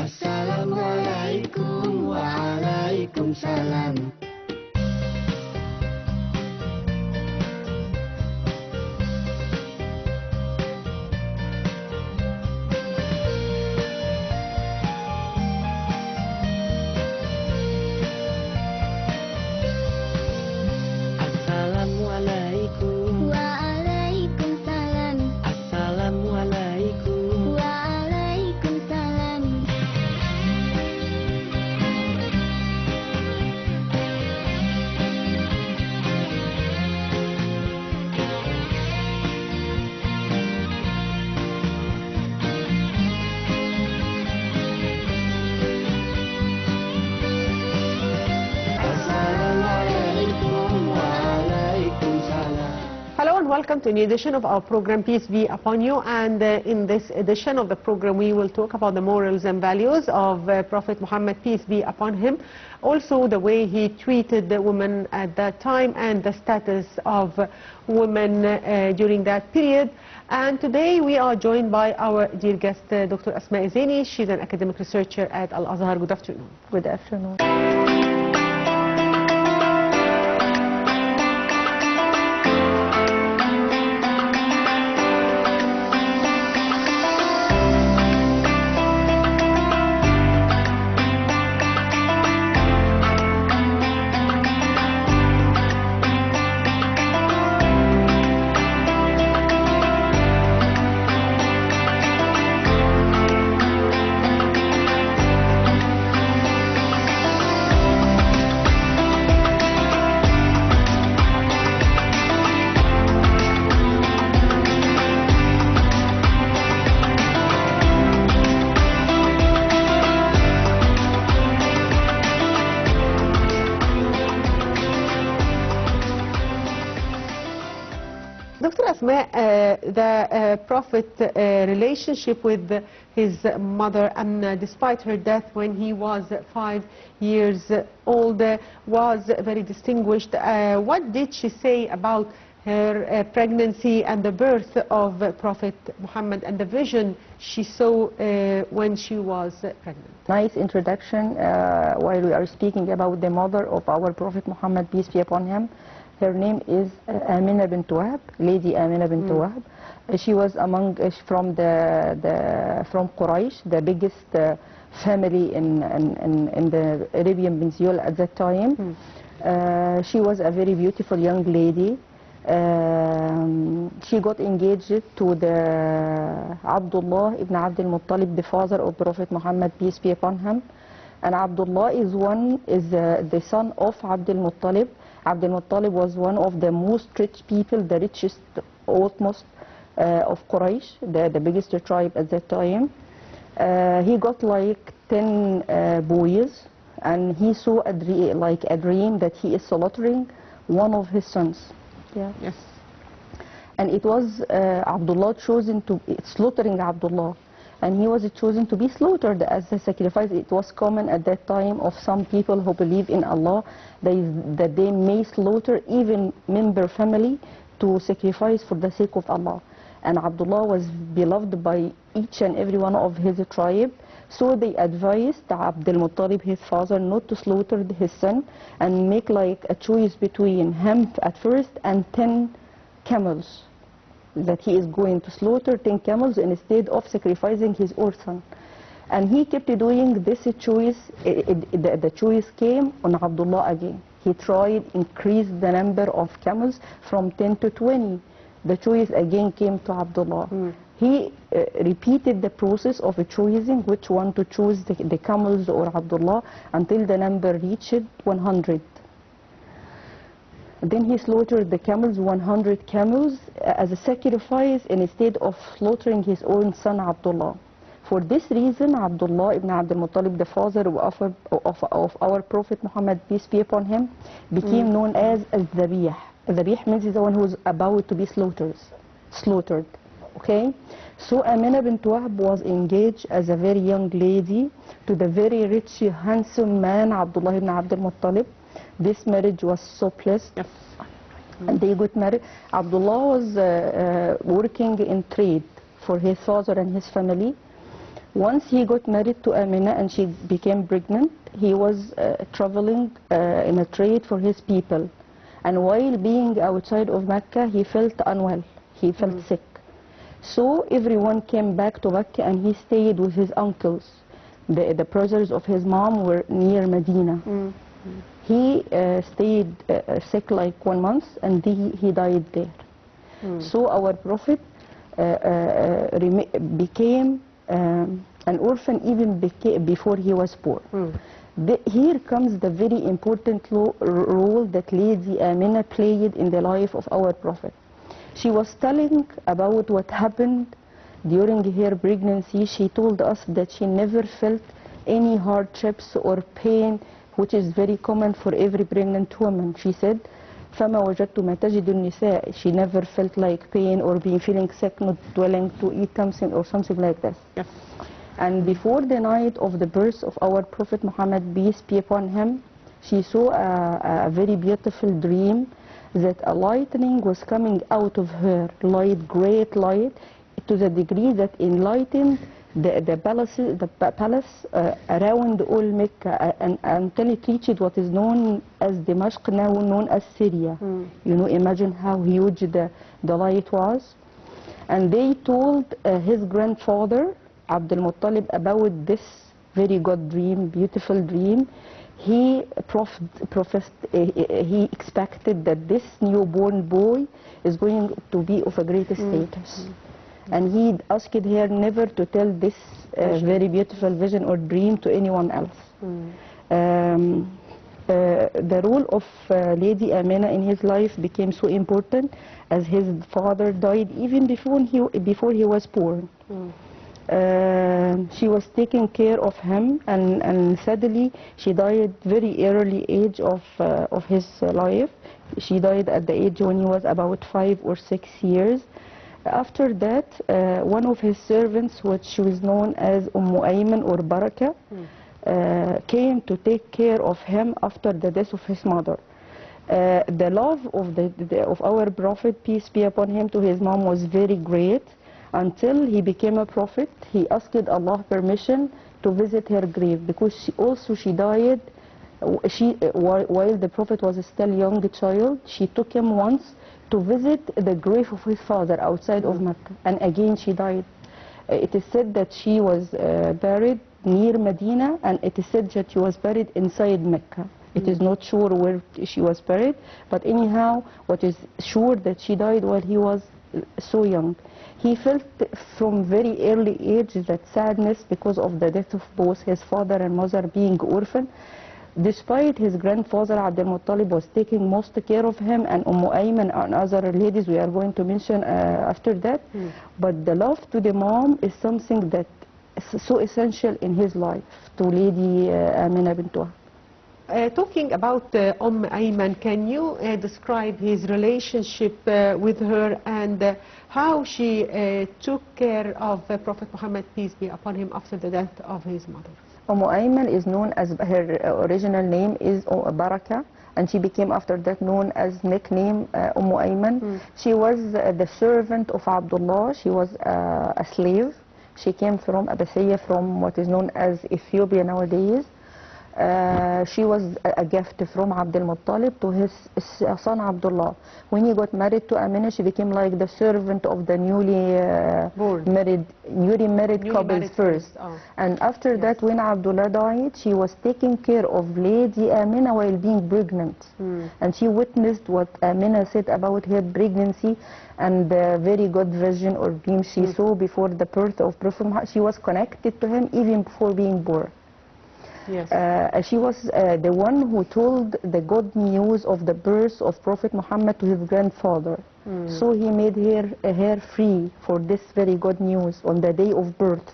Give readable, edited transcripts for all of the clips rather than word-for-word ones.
Assalamualaikum waalaikumsalam. Assalamualaikum Waalaikumsalam. Assalamualaikum Waalaikumsalam. Assalamualaikum waalaikumsalam. Hello and welcome to a new edition of our program Peace Be Upon You, and in this edition of the program we will talk about the morals and values of Prophet Muhammad, peace be upon him, also the way he treated the women at that time and the status of women during that period. And today we are joined by our dear guest Dr. Asma Zaini. She's an academic researcher at Al-Azhar. Good afternoon. Good afternoon. Dr. Asma, the Prophet relationship with his mother Amna, despite her death when he was 5 years old, was very distinguished. What did she say about her pregnancy and the birth of Prophet Muhammad and the vision she saw when she was pregnant? Nice introduction while we are speaking about the mother of our Prophet Muhammad, peace be upon him. Her name is Amina bint Wahab, Lady Amina bint Wahab. She was from Quraysh, the biggest family in the Arabian Peninsula at that time. She was a very beautiful young lady. She got engaged to the Abdullah ibn Abdul Muttalib, the father of Prophet Muhammad, peace be upon him. And Abdullah is the son of Abdul Muttalib. Abdul Muttalib was one of the most rich people, the richest, utmost of Quraysh, the biggest tribe at that time. He got like 10 boys, and he saw a dream that he is slaughtering one of his sons. Yeah. Yes. And it was Abdullah chosen to slaughtering Abdullah, and he was chosen to be slaughtered as a sacrifice. It was common at that time of some people who believe in Allah that they may slaughter even member family to sacrifice for the sake of Allah. And Abdullah was beloved by each and every one of his tribe, so they advised Abdul Muttalib, his father, not to slaughter his son and make like a choice between him at first and 10 camels, that he is going to slaughter 10 camels instead of sacrificing his own son. And he kept doing this choice. The choice came on Abdullah again. He tried increase the number of camels from 10 to 20. The choice again came to Abdullah. He repeated the process of choosing which one to choose, the camels or Abdullah, until the number reached 100. Then he slaughtered the camels, 100 camels, as a sacrifice instead of slaughtering his own son Abdullah. For this reason, Abdullah ibn Abdul Muttalib, the father of our Prophet Muhammad, peace be upon him, became known as Al-Zabih. Al-Zabih means the one who is about to be slaughtered. Okay? So Amina bint Wahab was engaged as a very young lady to the very rich, handsome man, Abdullah ibn Abdul Muttalib. This marriage was so blessed. Yes. And they got married. Abdullah was working in trade for his father and his family. Once he got married to Amina and she became pregnant, he was traveling in a trade for his people. And while being outside of Mecca, he felt unwell. He felt sick. So everyone came back to Mecca and he stayed with his uncles. The brothers of his mom were near Medina. He stayed sick like 1 month and he died there. So our Prophet became an orphan even before he was born. Here comes the very important role that Lady Amina played in the life of our Prophet. She was telling about what happened during her pregnancy. She told us that she never felt any hardships or pain, which is very common for every pregnant woman. She said, فما وجدت ما تجد النساء. She never felt like pain or feeling sick, not willing to eat something or something like this. Yes. And before the night of the birth of our Prophet Muhammad, peace be upon him, she saw a very beautiful dream that a lightning was coming out of her, great light, to the degree that enlightened the palace around all Mecca until it reached what is known as Damascus, now known as Syria. You know, imagine how huge the light was. And they told his grandfather, Abdul Muttalib, about this very good dream, beautiful dream. He he expected that this newborn boy is going to be of a great status. And he asked her never to tell this very beautiful vision or dream to anyone else. The role of Lady Amina in his life became so important as his father died even before he was born. She was taking care of him, and sadly she died very early age of his life. She died at the age when he was about 5 or 6 years. After that, one of his servants, which was known as Ayman or Baraka, came to take care of him after the death of his mother. The love of our Prophet, peace be upon him, to his mom was very great. Until he became a prophet, he asked Allah permission to visit her grave, because she died while the Prophet was still a young child. She took him once to visit the grave of his father outside of Mecca, and again she died. It is said that she was buried near Medina, and it is said that she was buried inside Mecca. It is not sure where she was buried, but anyhow, what is sure that she died while he was so young. He felt from very early age that sadness because of the death of both his father and mother being orphan. Despite his grandfather Abdul Muttalib was taking most care of him, and Ayman and other ladies we are going to mention after that, but the love to the mom is something that is so essential in his life to Lady Amina bint Wahb. Talking about Ayman, can you describe his relationship with her and how she took care of Prophet Muhammad, peace be upon him, after the death of his mother? Ayman is known as, her original name is Baraka, and she became after that known as nickname Ayman. She was the servant of Abdullah. She was a slave. She came from Abyssinia, from what is known as Ethiopia nowadays. She was a gift from Abdul Muttalib to his son Abdullah. When he got married to Amina, she became like the servant of the newly married couples first. And after that, when Abdullah died, she was taking care of Lady Amina while being pregnant. And she witnessed what Amina said about her pregnancy and the very good vision or dream she saw before the birth of Prophet Muhammad. She was connected to him even before being born. Yes. She was the one who told the good news of the birth of Prophet Muhammad to his grandfather. So he made her free for this very good news on the day of birth.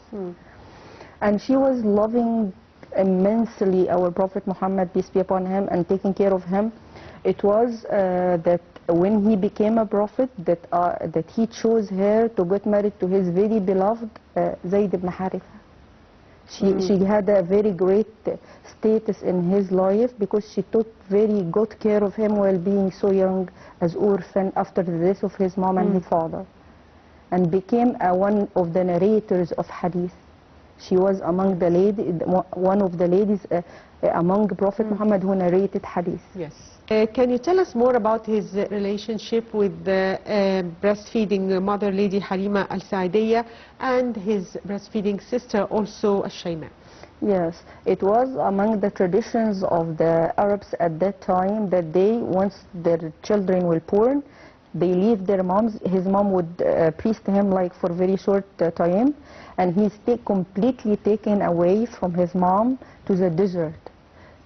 And she was loving immensely our Prophet Muhammad, peace be upon him, and taking care of him. It was that when he became a prophet, that he chose her to get married to his very beloved Zayd ibn Haritha. She had a very great status in his life because she took very good care of him while being so young as orphan after the death of his mom and his father, and became one of the narrators of hadith. She was among the one of the ladies among Prophet Muhammad who narrated hadith. Yes. Can you tell us more about his relationship with the breastfeeding mother, Lady Halima Al-Sa'diyah, and his breastfeeding sister, also Al-Shayma? Yes, it was among the traditions of the Arabs at that time that they, once their children were born, they leave their moms. His mom would priest him like for very short time, and he's completely taken away from his mom to the desert,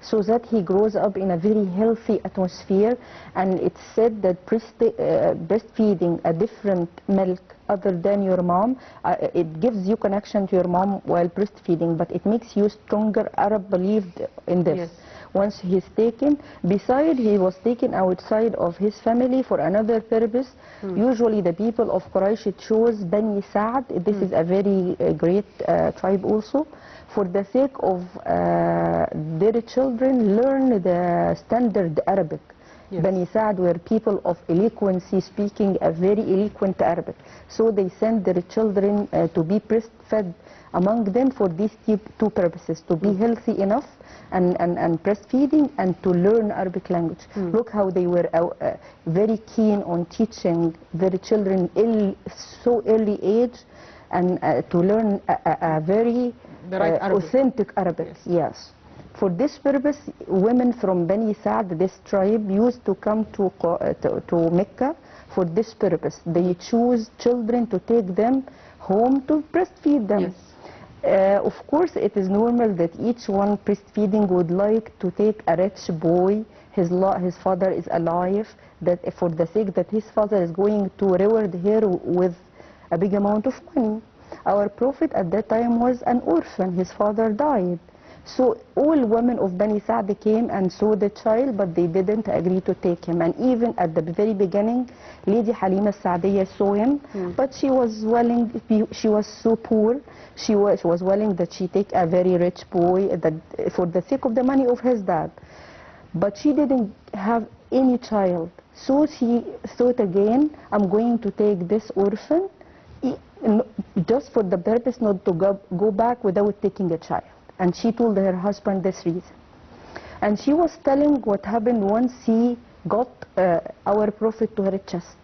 so that he grows up in a very healthy atmosphere. And it's said that breastfeeding a different milk other than your mom, it gives you connection to your mom while breastfeeding, but it makes you stronger. Arab believed in this. Yes. Once he's taken, besides he was taken outside of his family for another purpose. Usually the people of Quraysh chose Bani Sa'd. This is a very great tribe also, for the sake of their children learn the standard Arabic. Yes. Bani Sa'd were people of eloquency, speaking a very eloquent Arabic. So they sent their children to be breastfed among them for these two purposes: to be healthy enough and breastfeeding, and to learn Arabic language. Look how they were very keen on teaching their children so early age, and to learn a very The right Arabic. authentic Arabic. Yes. For this purpose, women from Bani Sa'd, this tribe, used to come to Mecca for this purpose. They choose children to take them home to breastfeed them. Yes. Of course, it is normal that each one breastfeeding would like to take a rich boy. His father is alive, that for the sake that his father is going to reward her with a big amount of money. Our Prophet at that time was an orphan. His father died. So all women of Bani Sa'd came and saw the child, but they didn't agree to take him. And even at the very beginning, Lady Halima Al-Sa'diyah saw him, but she was willing. She was so poor. She was willing that she take a very rich boy that for the sake of the money of his dad. But she didn't have any child. So she thought again, I'm going to take this orphan, just for the purpose not to go back without taking a child. And she told her husband this reason. And she was telling what happened once he got our Prophet to her chest.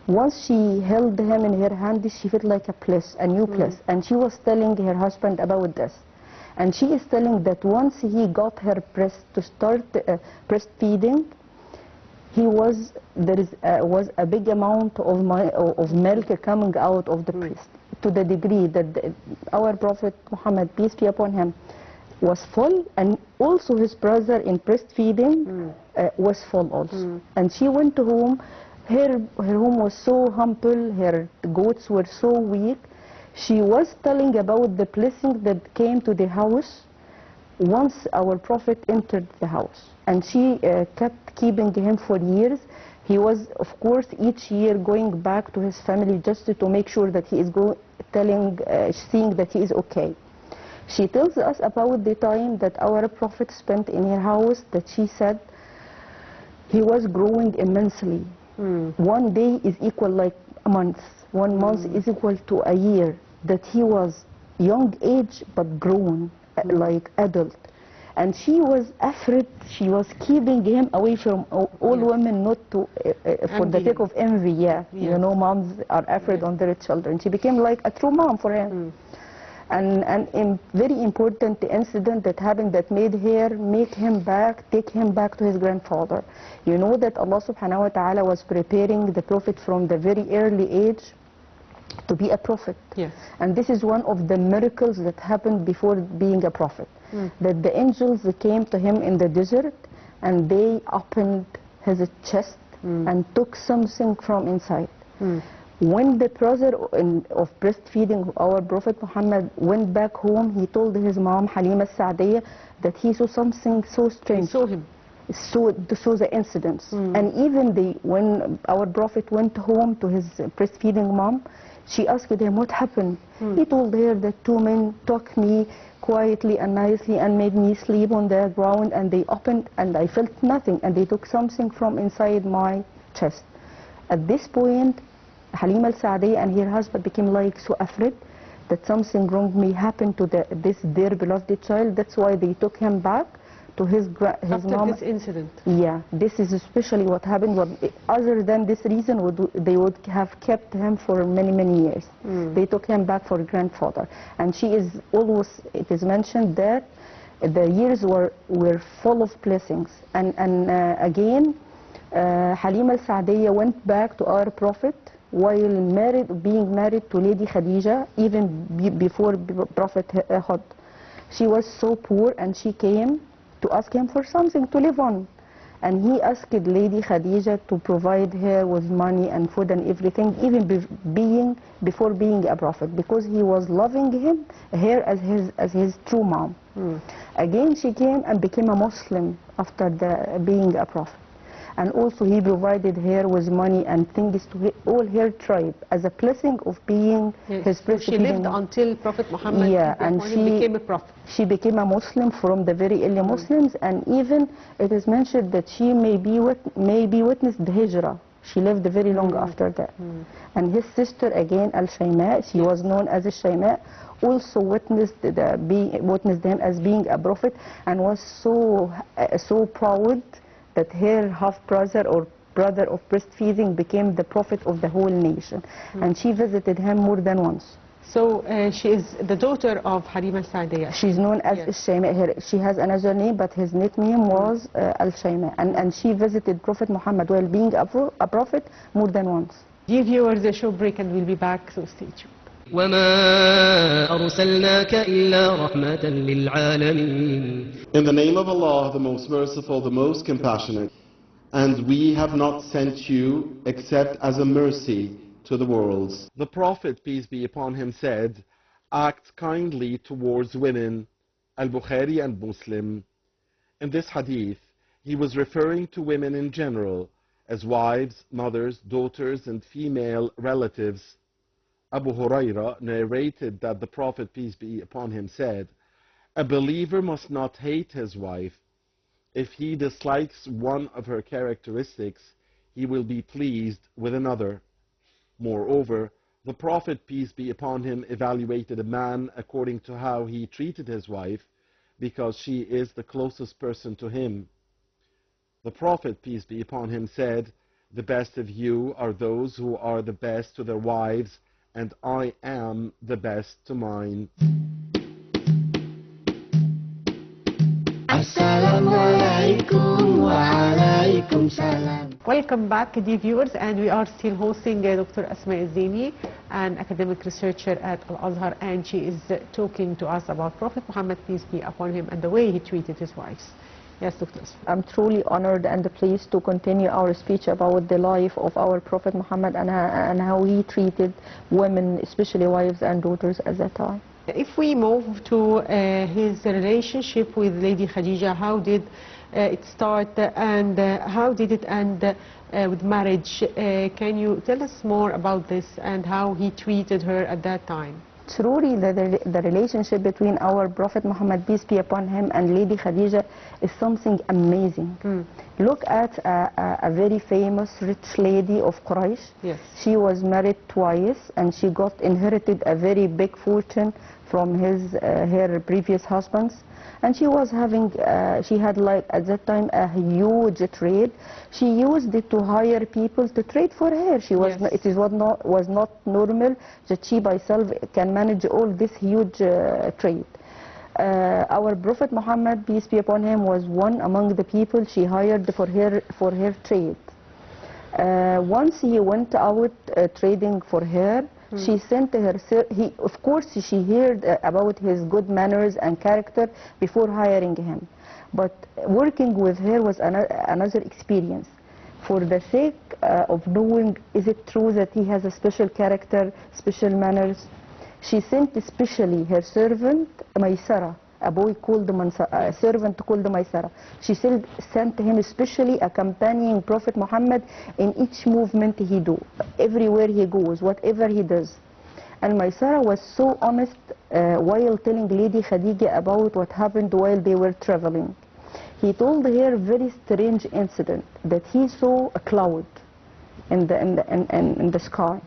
Once she held him in her hand, she felt like a new bliss. And she was telling her husband about this. And she is telling that once he got her breast to start breastfeeding, there was a big amount of milk coming out of the breast, to the degree that our Prophet Muhammad, peace be upon him, was full, and also his brother in breastfeeding was full also. And she went home. Her home was so humble. Her goats were so weak. She was telling about the blessing that came to the house once our Prophet entered the house. And she kept keeping him for years. He was, of course, each year going back to his family just to make sure that he is seeing that he is okay. She tells us about the time that our Prophet spent in her house, that she said he was growing immensely. One day is equal like a month. 1 month is equal to a year. That he was young age but grown, like adult. And she was afraid. She was keeping him away from all women, not to for the sake of envy. You know, moms are afraid on their children. She became like a true mom for him. And a very important incident that happened that made her take him back to his grandfather. You know that Allah subhanahu wa ta'ala was preparing the Prophet from the very early age to be a prophet. Yes. And this is one of the miracles that happened before being a prophet. That the angels came to him in the desert and they opened his chest and took something from inside. When the process of breastfeeding our Prophet Muhammad went back home, he told his mom, Halima Al-Sa'diyah, that he saw something so strange. He saw him. So the incidents. And even when our Prophet went home to his breastfeeding mom, she asked him what happened. He told her that 2 men took me quietly and nicely and made me sleep on the ground, and they opened and I felt nothing, and they took something from inside my chest. At this point, Halima Al-Sa'diyah and her husband became like so afraid. that something wrong may happen to this their beloved child. That's why they took him back to his After mom. this incident. Yeah, this is especially what happened. Other than this reason, they would have kept him for many, many years. They took him back for grandfather. And she is always, it is mentioned that the years were full of blessings. And again, Halima al-Sa'diyya went back to our Prophet while being married to Lady Khadija, even before Prophet Hud. She was so poor and she came to ask him for something to live on. And he asked Lady Khadija to provide her with money and food and everything, even before being a prophet, because he was loving her as his true mom. Again, she came and became a Muslim after being a prophet. And also he provided her with money and things to all her tribe as a blessing of being his So she lived until Prophet Muhammad became a prophet. She became a Muslim from the very early Muslims, and even it is mentioned that she may be witnessed the Hijrah. She lived very long after that. And his sister again, Al-Shayma, she was known as Al-Shayma, also witnessed him as being a prophet, and was so proud that her half-brother or brother of breastfeeding became the prophet of the whole nation. And she visited him more than once. So she is the daughter of Halima al-Sa'diyya. She's known as Al-Shayma. She has another name, but his nickname was Al-Shayma. And she visited Prophet Muhammad while being a prophet more than once. Dear viewers, a short break and we'll be back, so stay tuned. وما أرسلناك إلا رحمة للعالمين. In the name of Allah, the most merciful, the most compassionate. And we have not sent you except as a mercy to the worlds. The Prophet, peace be upon him, said, act kindly towards women. Al-Bukhari and Muslim. In this hadith, he was referring to women in general, as wives, mothers, daughters, and female relatives. Abu Huraira narrated that the Prophet, peace be upon him, said, a believer must not hate his wife. If he dislikes one of her characteristics, he will be pleased with another. Moreover, the Prophet, peace be upon him, evaluated a man according to how he treated his wife, because she is the closest person to him. The Prophet, peace be upon him, said, the best of you are those who are the best to their wives, and I am the best to mine. Assalamualaikum wa alaikum salam. Welcome back, dear viewers, and we are still hosting Dr. Asma Al-Zaini, an academic researcher at Al-Azhar, and she is talking to us about Prophet Muhammad, peace be upon him, and the way he treated his wives. Yes, Dr. Asma. I'm truly honored and pleased to continue our speech about the life of our Prophet Muhammad and how he treated women, especially wives and daughters at that time. If we move to his relationship with Lady Khadija, how did it start and how did it end with marriage? Can you tell us more about this and how he treated her at that time? Truly, the relationship between our Prophet Muhammad, peace be upon him, and Lady Khadija is something amazing. Look at a very famous rich lady of Quraysh. Yes. She was married twice and she inherited a very big fortune from her previous husbands. And she was she had like at that time a huge trade. She used it to hire people to trade for her. Was not normal that she by herself can manage all this huge trade. Our Prophet Muhammad, peace be upon him, was one among the people she hired for her trade. Once he went out trading for her, she sent her, of course she heard about his good manners and character before hiring him. But working with her was another experience. For the sake of knowing, is it true that he has a special character, special manners, she sent especially her servant, Maysara, a boy called a servant called Maysara. She sent him especially accompanying Prophet Muhammad in each movement he do, everywhere he goes, whatever he does. And Maysara was so honest while telling Lady Khadija about what happened while they were traveling. He told her a very strange incident, that he saw a cloud in the sky.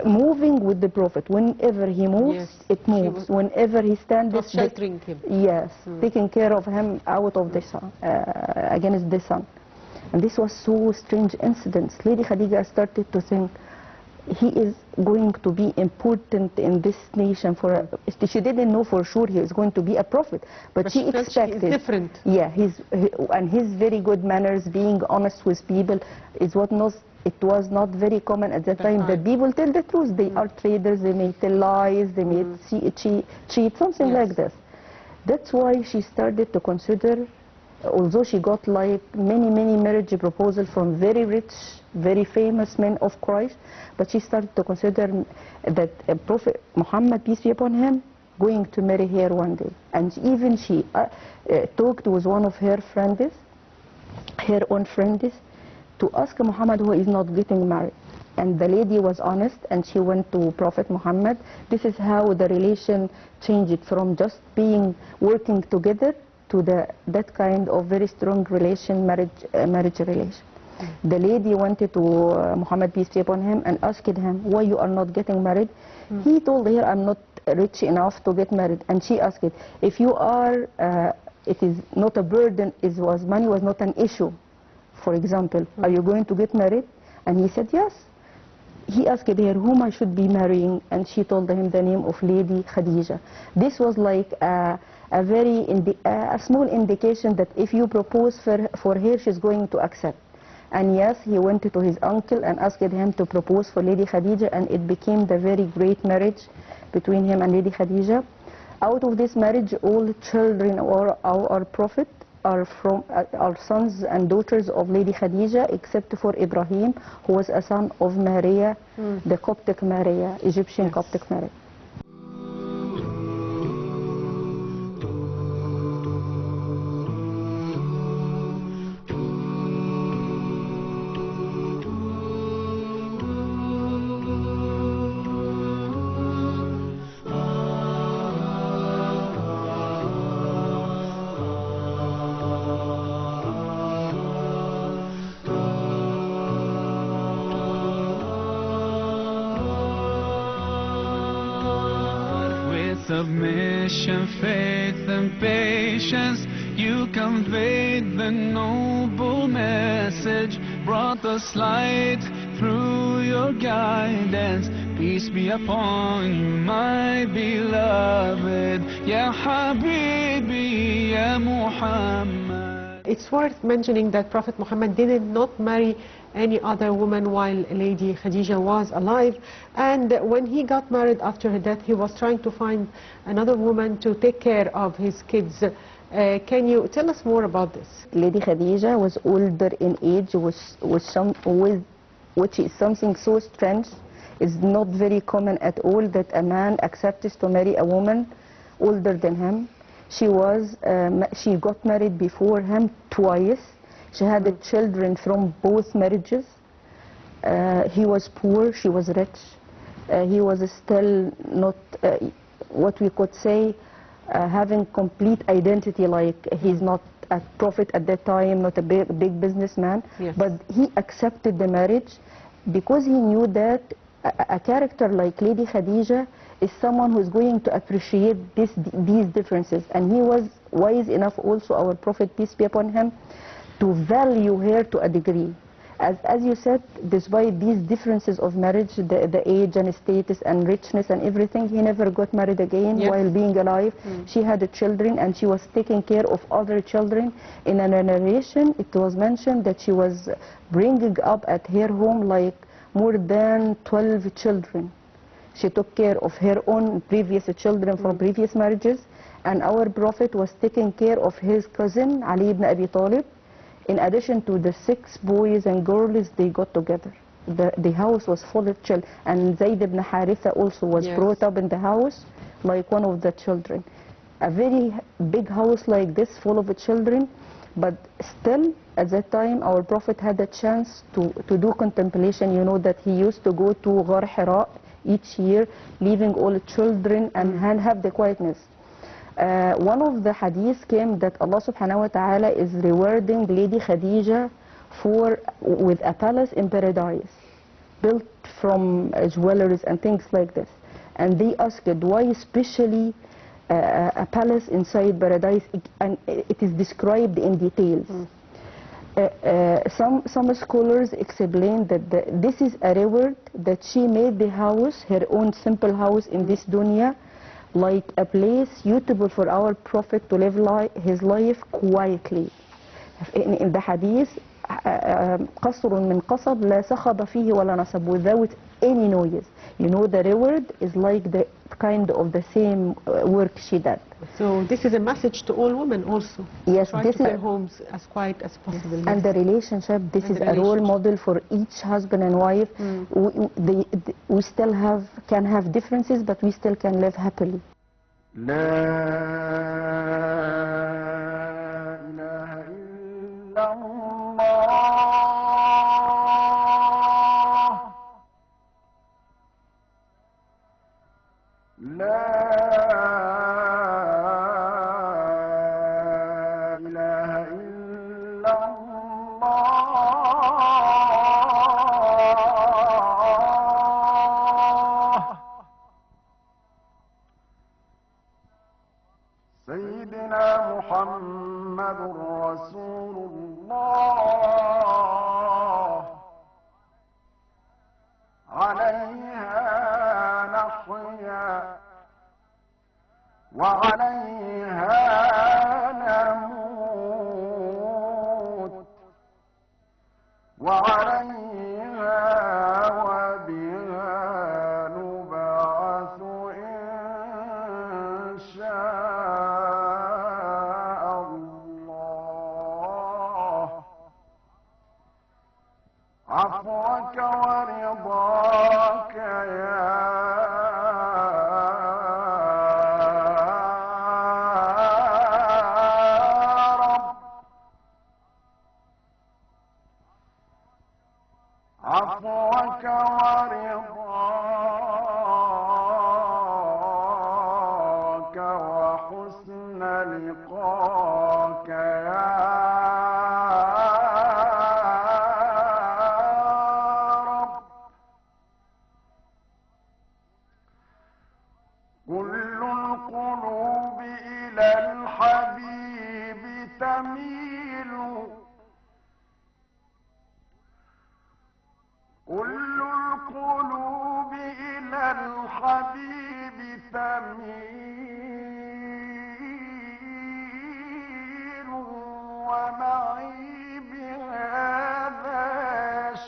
moving with the Prophet. Whenever he moves, Yes. it She moves. was- Whenever he stands, was sheltering him. Yes, taking care of him out of the sun, against the sun. And this was so strange incidents. Lady Khadija started to think, he is going to be important in this nation. She didn't know for sure he is going to be a prophet, but she she felt expected. he is different. Yeah, and his very good manners, being honest with people, is what knows. It was not very common at that time that people tell the truth. They are traders, they may tell lies, they may cheat, something Yes. like this. That's why she started to consider, although she got like many marriage proposals from very rich, very famous men of Quraysh, but she started to consider that Prophet Muhammad, peace be upon him, going to marry her one day. And even she talked with one of her friends, her own friends, to ask Muhammad who is not getting married. And the lady was honest, and she went to Prophet Muhammad. This is how the relation changed from just being working together to that kind of very strong relation, marriage relation. The lady went to Muhammad, peace be upon him, and asked him, why you are not getting married? He told her, I'm not rich enough to get married. And she asked, if you are, it is not a burden, money was not an issue, for example, are you going to get married? And he said, yes. He asked her whom I should be marrying, and she told him the name of Lady Khadija. This was like a small indication that if you propose for her, she's going to accept. And yes, he went to his uncle and asked him to propose for Lady Khadija, and it became the very great marriage between him and Lady Khadija. Out of this marriage, all the children of our Prophet are from our sons and daughters of Lady Khadija, except for Ibrahim, who was a son of Maria, the Coptic Maria, Egyptian Coptic Maria. Submission, faith, and patience, you conveyed the noble message, brought us light through your guidance. Peace be upon you, my beloved, Ya Habibi, Ya Muhammad. It's worth mentioning that Prophet Muhammad did not marry any other woman while Lady Khadija was alive, and when he got married after her death, he was trying to find another woman to take care of his kids. Can you tell us more about this? Lady Khadija was older in age, which is something so strange. It's not very common at all that a man accepts to marry a woman older than him. She got married before him twice. She had children from both marriages. He was poor, she was rich. He was still not, what we could say, having complete identity, like he's not a prophet at that time, not a big businessman. Yes. But he accepted the marriage because he knew that a character like Lady Khadija is someone who is going to appreciate these differences. And he was wise enough also, our Prophet, peace be upon him, to value her to a degree. As you said, despite these differences of marriage, the age and status and richness and everything, he never got married again. Yes. While being alive. She had children, and she was taking care of other children. In a narration, it was mentioned that she was bringing up at her home like more than 12 children. She took care of her own previous children from previous marriages, and our Prophet was taking care of his cousin Ali ibn Abi Talib. In addition to the 6 boys and girls they got together. The house was full of children, and Zayd ibn Haritha also was brought up in the house like one of the children. A very big house like this full of children, but still at that time our Prophet had a chance to do contemplation. You know that he used to go to Ghar Hira each year, leaving all the children and have the quietness. One of the hadiths came that Allah subhanahu wa ta'ala is rewarding Lady Khadija with a palace in paradise. built from jewelries and things like this. And they asked why especially a palace inside paradise, and it is described in details. Some scholars explain that this is a reward that she made the house, her own simple house in this dunya, like a place suitable for our Prophet to live his life quietly. In the hadith, قصر من قصب لا صخب فيه ولا نصب, without any noise. You know, the reward is like the kind of the same work she did. So this is a message to all women also. Yes, Try this to is keep homes as quiet as possible. And the relationship, this And is the a role relationship. model for each husband and wife. We still can have differences, but we still can live happily. سيدنا محمد رسول الله عليها نحيا وعليها نموت وعليها وبها نبعث إن شاء الله. عفوك ورضاك يا رب. عفوك ورضاك وحسن لقاك يا رب. كل القلوب إلى الحبيب تميل. كل القلوب إلى الحبيب تميل ومعي بهذا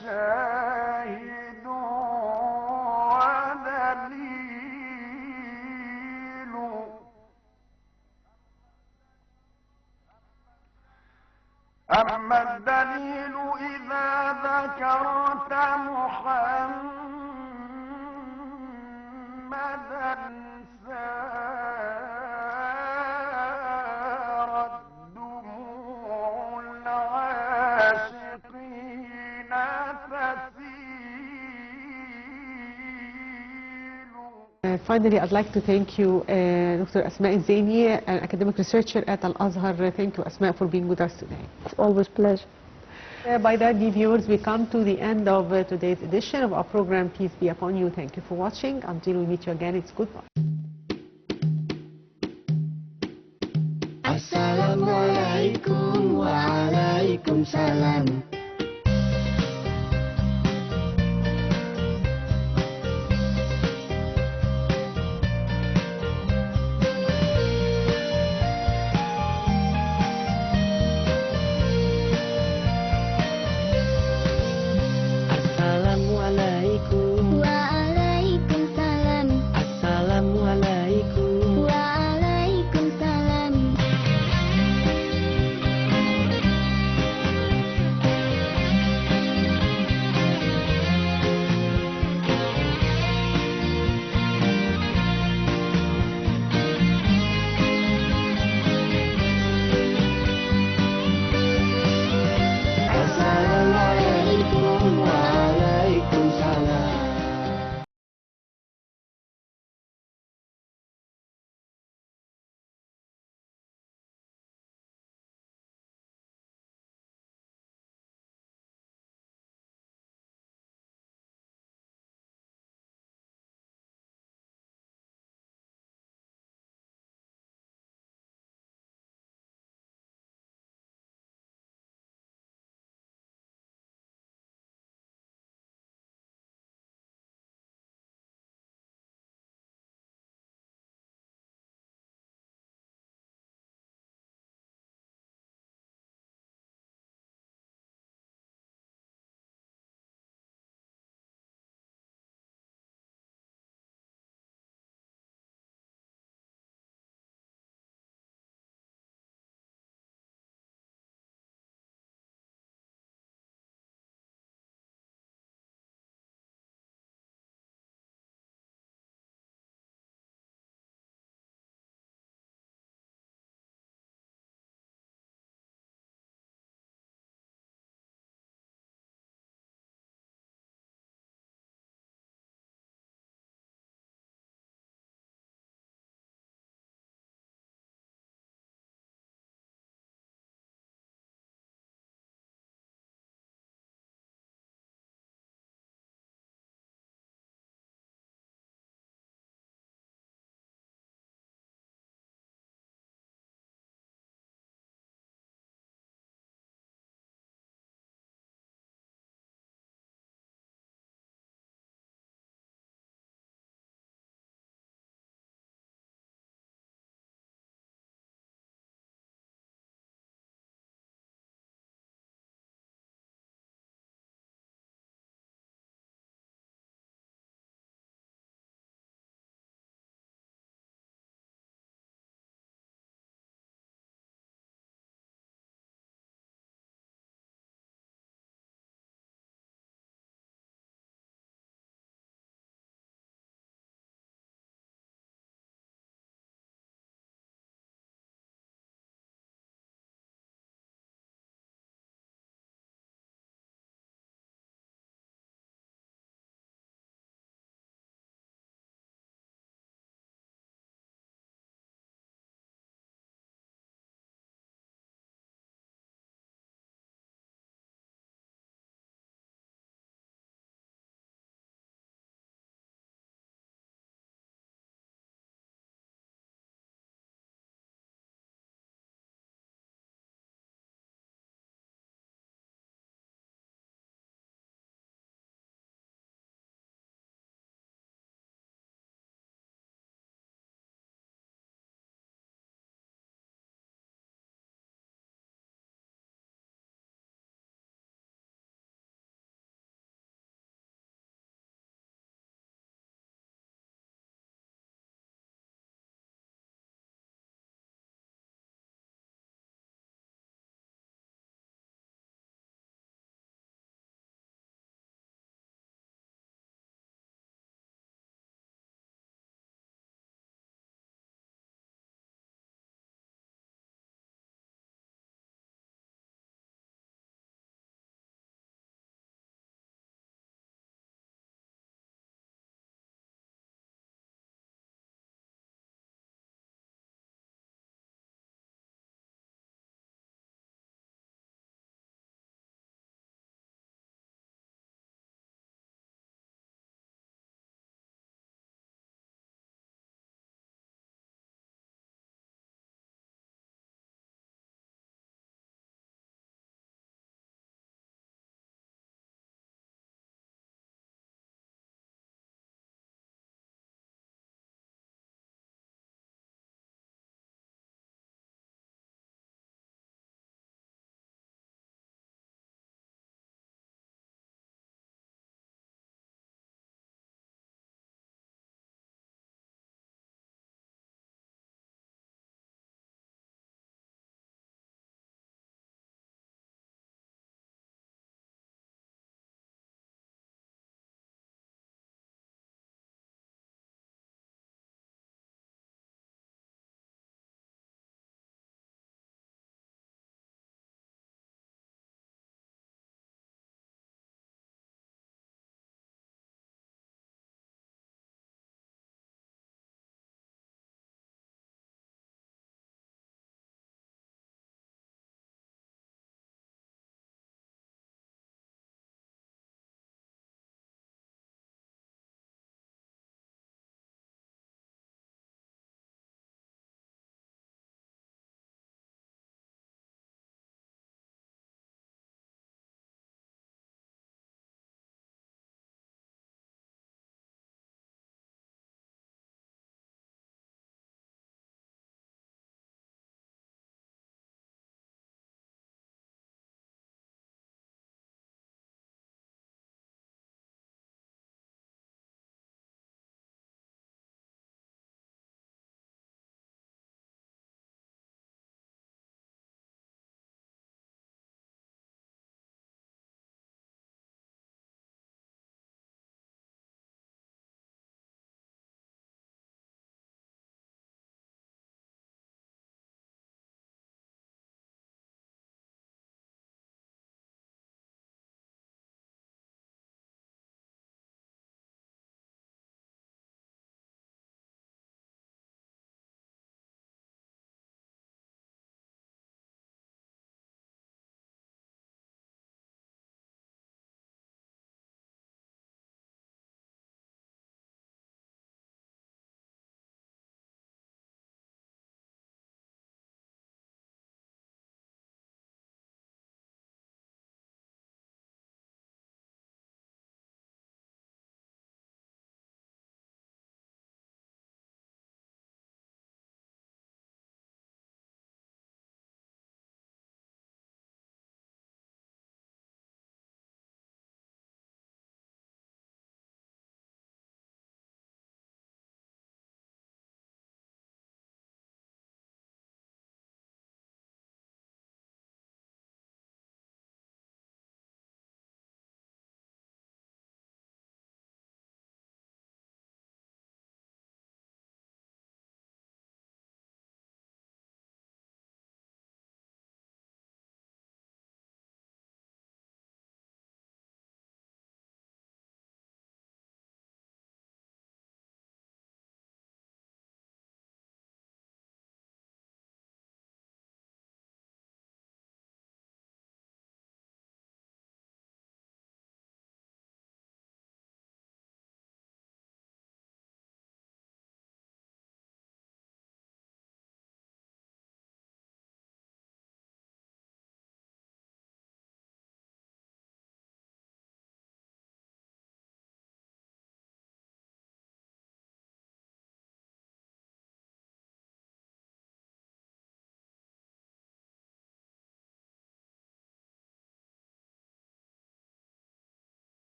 شاهد ودليل. أما الدليل إذا ذكرت محمدا سارت دموع العاشقين تسيل. Finally, I'd like to thank you, Dr. Asma Zaini, an academic researcher at Al-Azhar. Thank you, Asma, for being with us today. It's always a pleasure. By that, dear viewers, we come to the end of today's edition of our program, Peace Be Upon You. Thank you for watching. Until we meet you again, it's goodbye. Assalamualaikum waalaikumsalam.